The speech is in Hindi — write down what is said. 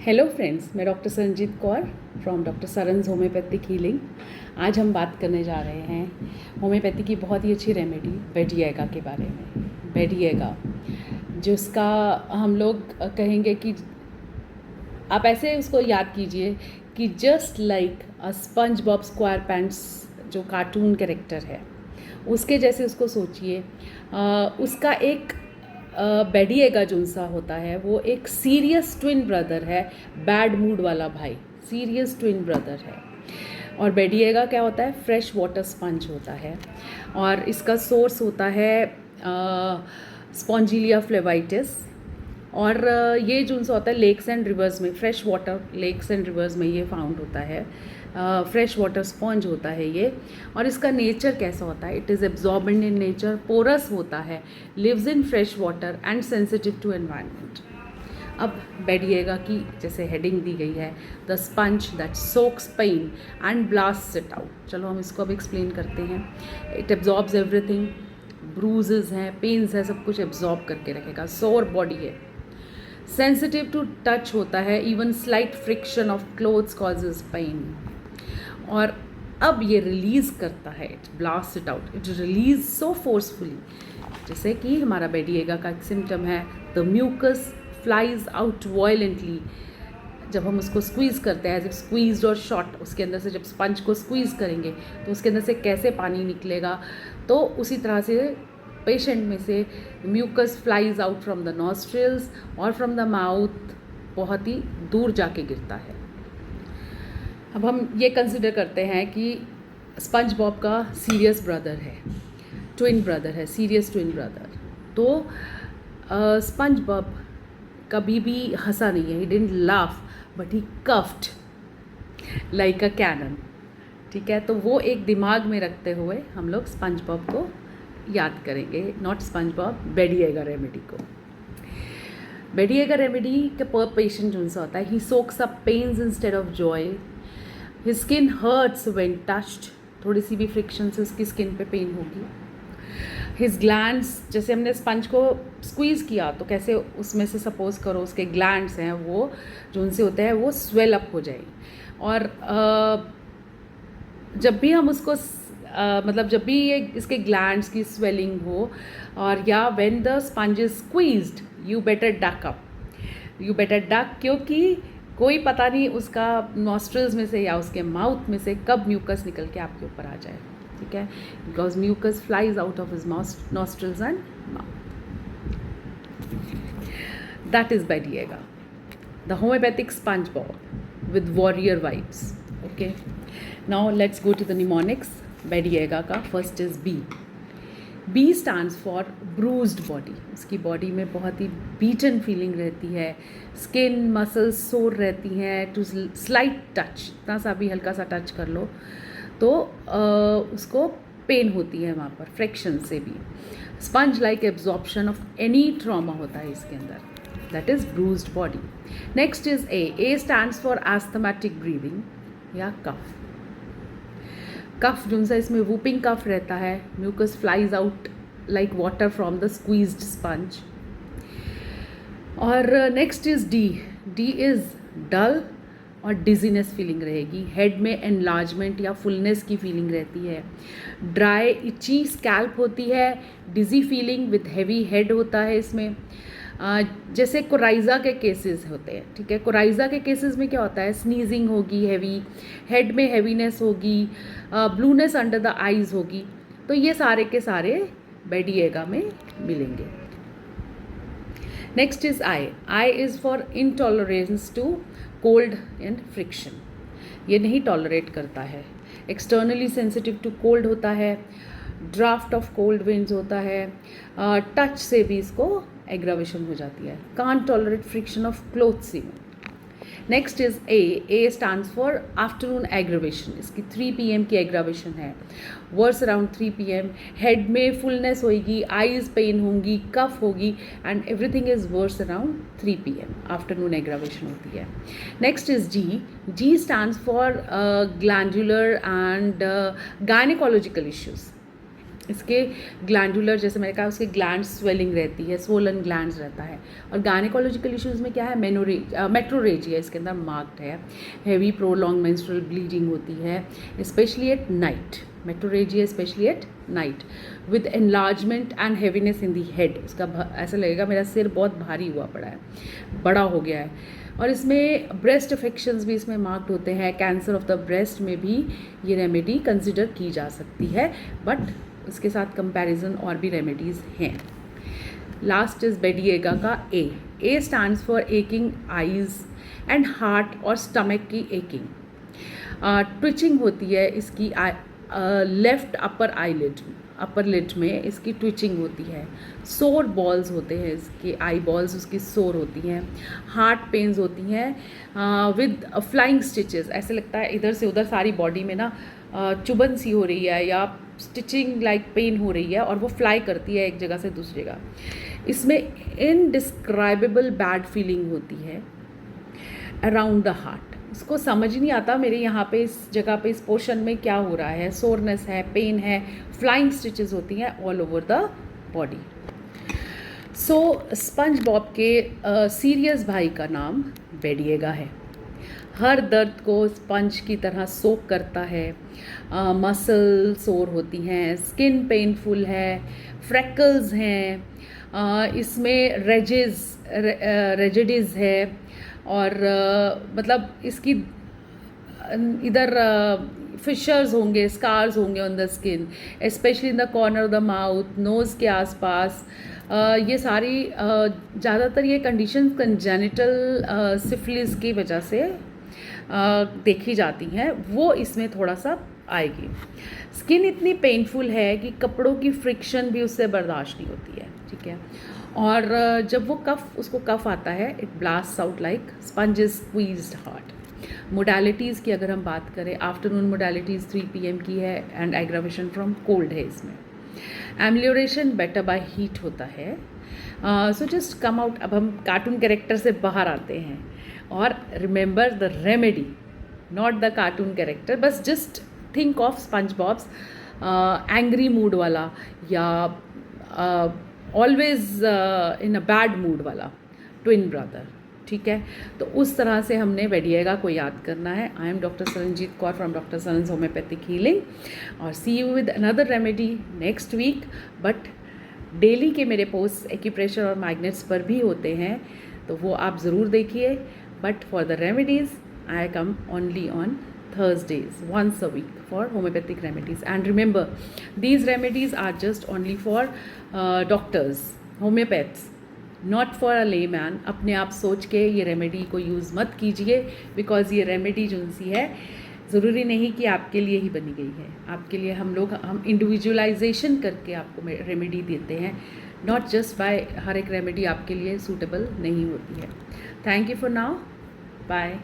हेलो फ्रेंड्स, मैं doctor Sanjeet Kaur from doctor Saran's homeopathic healing. आज हम बात करने जा रहे हैं होम्योपैथी की बहुत ही अच्छी रेमेडी बेडिएगा के बारे में। बेडिएगा जिसका हम लोग कहेंगे कि आप ऐसे उसको याद कीजिए कि जस्ट लाइक अ स्पंज बॉब स्क्वायर पैंट्स जो कार्टून कैरेक्टर है उसके जैसे उसको सोचिए। उसका एक बेडिएगा जो सा होता है वो एक सीरियस ट्विन ब्रदर है, बैड मूड वाला भाई, सीरियस ट्विन ब्रदर है। और बेडिएगा क्या होता है? फ्रेश वाटर स्पंज होता है और इसका सोर्स होता है स्पॉन्जिलिया फ्लेवाइटिस। और ये जो सा होता है लेक्स एंड रिवर्स में, fresh water lakes and rivers में ये फाउंड होता है। फ्रेश वाटर स्पॉन्ज होता है ये। और इसका नेचर कैसा होता है? It is absorbent in nature, porous होता है, lives in fresh water and sensitive to environment. अब बेडिएगा की जैसे हेडिंग दी गई है, the sponge that soaks pain and blast it out. चलो हम इसको अब एक्सप्लेन करते हैं। इट एब्जॉर्ब्स एवरीथिंग, ब्रूजेस हैं, पेन्स है, सब कुछ एब्जॉर्ब करके रखेगा। सोर बॉडी है, सेंसिटिव टू टच होता है, even slight friction of clothes causes pain. और अब ये रिलीज़ करता है, it blast it out, it release so forcefully. जैसे कि हमारा बेडिएगा का एक सिम्टम है, the mucus flies out violently. जब हम उसको स्क्वीज़ करते हैं, जब स्क्वीज्ड और शॉट, उसके अंदर से जब स्पंज को स्क्वीज़ करेंगे तो उसके अंदर से कैसे पानी निकलेगा, तो उसी तरह से पेशेंट में से mucus flies out from the nostrils और फ्रॉम द माउथ, बहुत ही दूर जाके गिरता है। अब हम ये कंसिडर करते हैं कि स्पंज बॉब का सीरियस ब्रदर है, ट्विन ब्रदर है, सीरियस ट्विन ब्रदर। तो स्पंज बॉब कभी भी हंसा नहीं है, he didn't laugh but he coughed like a cannon. ठीक है, तो वो एक दिमाग में रखते हुए हम लोग स्पंज बॉब को याद करेंगे, नॉट स्पंज बॉब, बेडिएगा रेमेडी को। बेडिएगा रेमेडी के पर पेशेंट जो सा होता है, he soaks up pains instead of joy, his skin hurts when touched, थोड़ी सी भी फ्रिक्शन से उसकी स्किन पे पेन होगी। हिज ग्लैंड्स, जैसे हमने स्पंज को स्क्वीज़ किया तो कैसे उसमें से सपोज करो उसके ग्लैंड्स हैं वो जो उनसे होते हैं वो स्वेल अप हो जाए। और जब भी हम उसको मतलब जब भी ये इसके ग्लैंड्स की स्वेलिंग हो, और या when the sponge is squeezed, you better duck up, you better duck, क्योंकि कोई पता नहीं उसका नॉस्ट्रल्स में से या उसके माउथ में से कब म्यूकस निकल के आपके ऊपर आ जाए। ठीक है, because mucus flies out of his nostrils and mouth. That is Badiaga, the homoeopathic sponge bob with warrior vibes. Okay, now let's go to the mnemonics Badiaga का। First is B. B stands for bruised body. उसकी बॉडी में बहुत ही बीटन फीलिंग रहती है, स्किन मसल्स सोर रहती हैं, टू स्लाइट टच, इतना सा भी हल्का सा टच कर लो तो उसको पेन होती है वहाँ पर, फ्रिक्शन से भी। Sponge like absorption of any trauma होता है इसके अंदर, that is bruised body. Next is a. A stands for asthmatic breathing या कफ। कफ जो सा इसमें वूपिंग कफ रहता है, mucus flies out like water from the squeezed sponge. और next is D. D is dull और डिजीनेस फीलिंग रहेगी, हेड में एनलार्जमेंट या फुलनेस की फीलिंग रहती है, ड्राई इची स्कैल्प होती है, dizzy feeling with heavy head होता है इसमें। जैसे कोराइज़ा के केसेस होते हैं। ठीक है, कोराइज़ा के केसेस में क्या होता है? स्नीजिंग होगी, हैवी हेड में हैवीनेस होगी, ब्लूनेस अंडर द आईज होगी। तो ये सारे के सारे बेडिएगा में मिलेंगे। Next is I. I is for intolerance to cold and friction, ये नहीं टॉलरेट करता है। एक्सटर्नली सेंसिटिव टू कोल्ड होता है, ड्राफ्ट ऑफ कोल्ड विंड्स होता है, टच से भी इसको एग्रावेशन हो जाती है, can't tolerate friction of clothes even. Next is a. A stands for afternoon aggravation, इसकी 3 PM की एग्रावेशन है, वर्स अराउंड 3 PM। हेड में फुलनेस होगी, आईज पेन होंगी, कफ होगी and everything is verse around 3 PM, afternoon aggravation होती है। Next is ji. Ji stands for glandular and gynaecological issues, इसके ग्लैंडुलर, जैसे मैंने कहा, उसके ग्लैंड स्वेलिंग रहती है, स्वोलन ग्लैंड्स रहता है। और गायनेकोलॉजिकल इश्यूज़ में क्या है, मेट्रोरेजिया इसके अंदर मार्क्ड है। हैवी प्रोलॉन्ग मेंस्ट्रुअल ब्लीडिंग होती है, specially at night. Metrorrhagia specially at night with enlargement and heaviness in the head. इसका ऐसा लगेगा मेरा सिर बहुत भारी हुआ पड़ा है, बड़ा हो गया है। और इसमें ब्रेस्ट अफेक्शंस भी इसमें मार्क्ड होते हैं। कैंसर ऑफ द ब्रेस्ट में भी ये रेमेडी कंसिडर की जा सकती है, बट इसके साथ कंपैरिजन और भी रेमेडीज़ हैं। लास्ट इज बेडिएगा का A stands for aching eyes and heart और स्टमक की एकिंग। ट्विचिंग होती है इसकी लेफ्ट अपर लिड में इसकी ट्विचिंग होती है। सोर बॉल्स होते हैं इसके, आई बॉल्स उसकी सोर होती हैं। हार्ट पेन्स होती हैं विद फ्लाइंग स्टिचेस। ऐसे लगता है इधर से उधर सारी बॉडी में ना चुभन सी हो रही है या स्टिचिंग लाइक पेन हो रही है, और वो फ्लाई करती है एक जगह से दूसरी जगह। इसमें इनडिस्क्राइबेबल बैड फीलिंग होती है अराउंड द हार्ट। इसको समझ नहीं आता मेरे यहाँ पे इस जगह पे इस पोर्शन में क्या हो रहा है। सोरनेस है, पेन है, फ्लाइंग स्टिचेस होती हैं all over the body. So sponge Bob के सीरियस भाई का नाम बेडिएगा है। हर दर्द को स्पंज की तरह सोक करता है। मसल सोर होती हैं, स्किन पेनफुल है, फ्रैकल्स हैं, इसमें रेजिडिस है, और मतलब इसकी इधर फिशर्स होंगे, स्कार्स होंगे on the skin, specially in the corner of the mouth, nose के आसपास। ये सारी ज़्यादातर ये कंडीशन कंजेनिटल सिफिलिस की वजह से देखी जाती हैं, वो इसमें थोड़ा सा आएगी। स्किन इतनी पेनफुल है कि कपड़ों की फ्रिक्शन भी उससे बर्दाश्त नहीं होती है, ठीक है। और जब वो उसको कफ आता है, it blast out like sponge is squeezed heart. Modalities की अगर हम बात करें, आफ्टरनून मोडालिटीज़ 3 PM की है, एंड एग्रावेशन फ्रॉम कोल्ड है इसमें। एम्लियोरेशन बेटर बाय हीट होता है। So just come out. अब हम कार्टून कैरेक्टर से बाहर आते हैं, और remember the remedy, not the cartoon character. बस just think of sponge Bob's angry mood वाला, या always in a bad mood वाला ट्विन ब्रदर, ठीक है। तो उस तरह से हमने बेडिएगा को याद करना है। I am doctor Saranjit Kaur from doctor Saran's homeopathic healing, और see you with another remedy next week. But daily के मेरे पोस्ट एक्यूप्रेशर और मैग्नेट्स पर भी होते हैं, तो वो आप ज़रूर देखिए। But for the remedies I come only on Thursdays once a week for homeopathic remedies. And remember, these remedies are just only for doctors, homeopaths, not for a layman. अपने आप सोच के ये रेमेडी को यूज़ मत कीजिए, बिकॉज ये रेमेडी जो सी है ज़रूरी नहीं कि आपके लिए ही बनी गई है। आपके लिए हम इंडिविजुअलाइजेशन करके आपको रेमेडी देते हैं, नॉट जस्ट बाय हर एक रेमेडी आपके लिए सूटेबल नहीं होती है। Thank you for now, bye.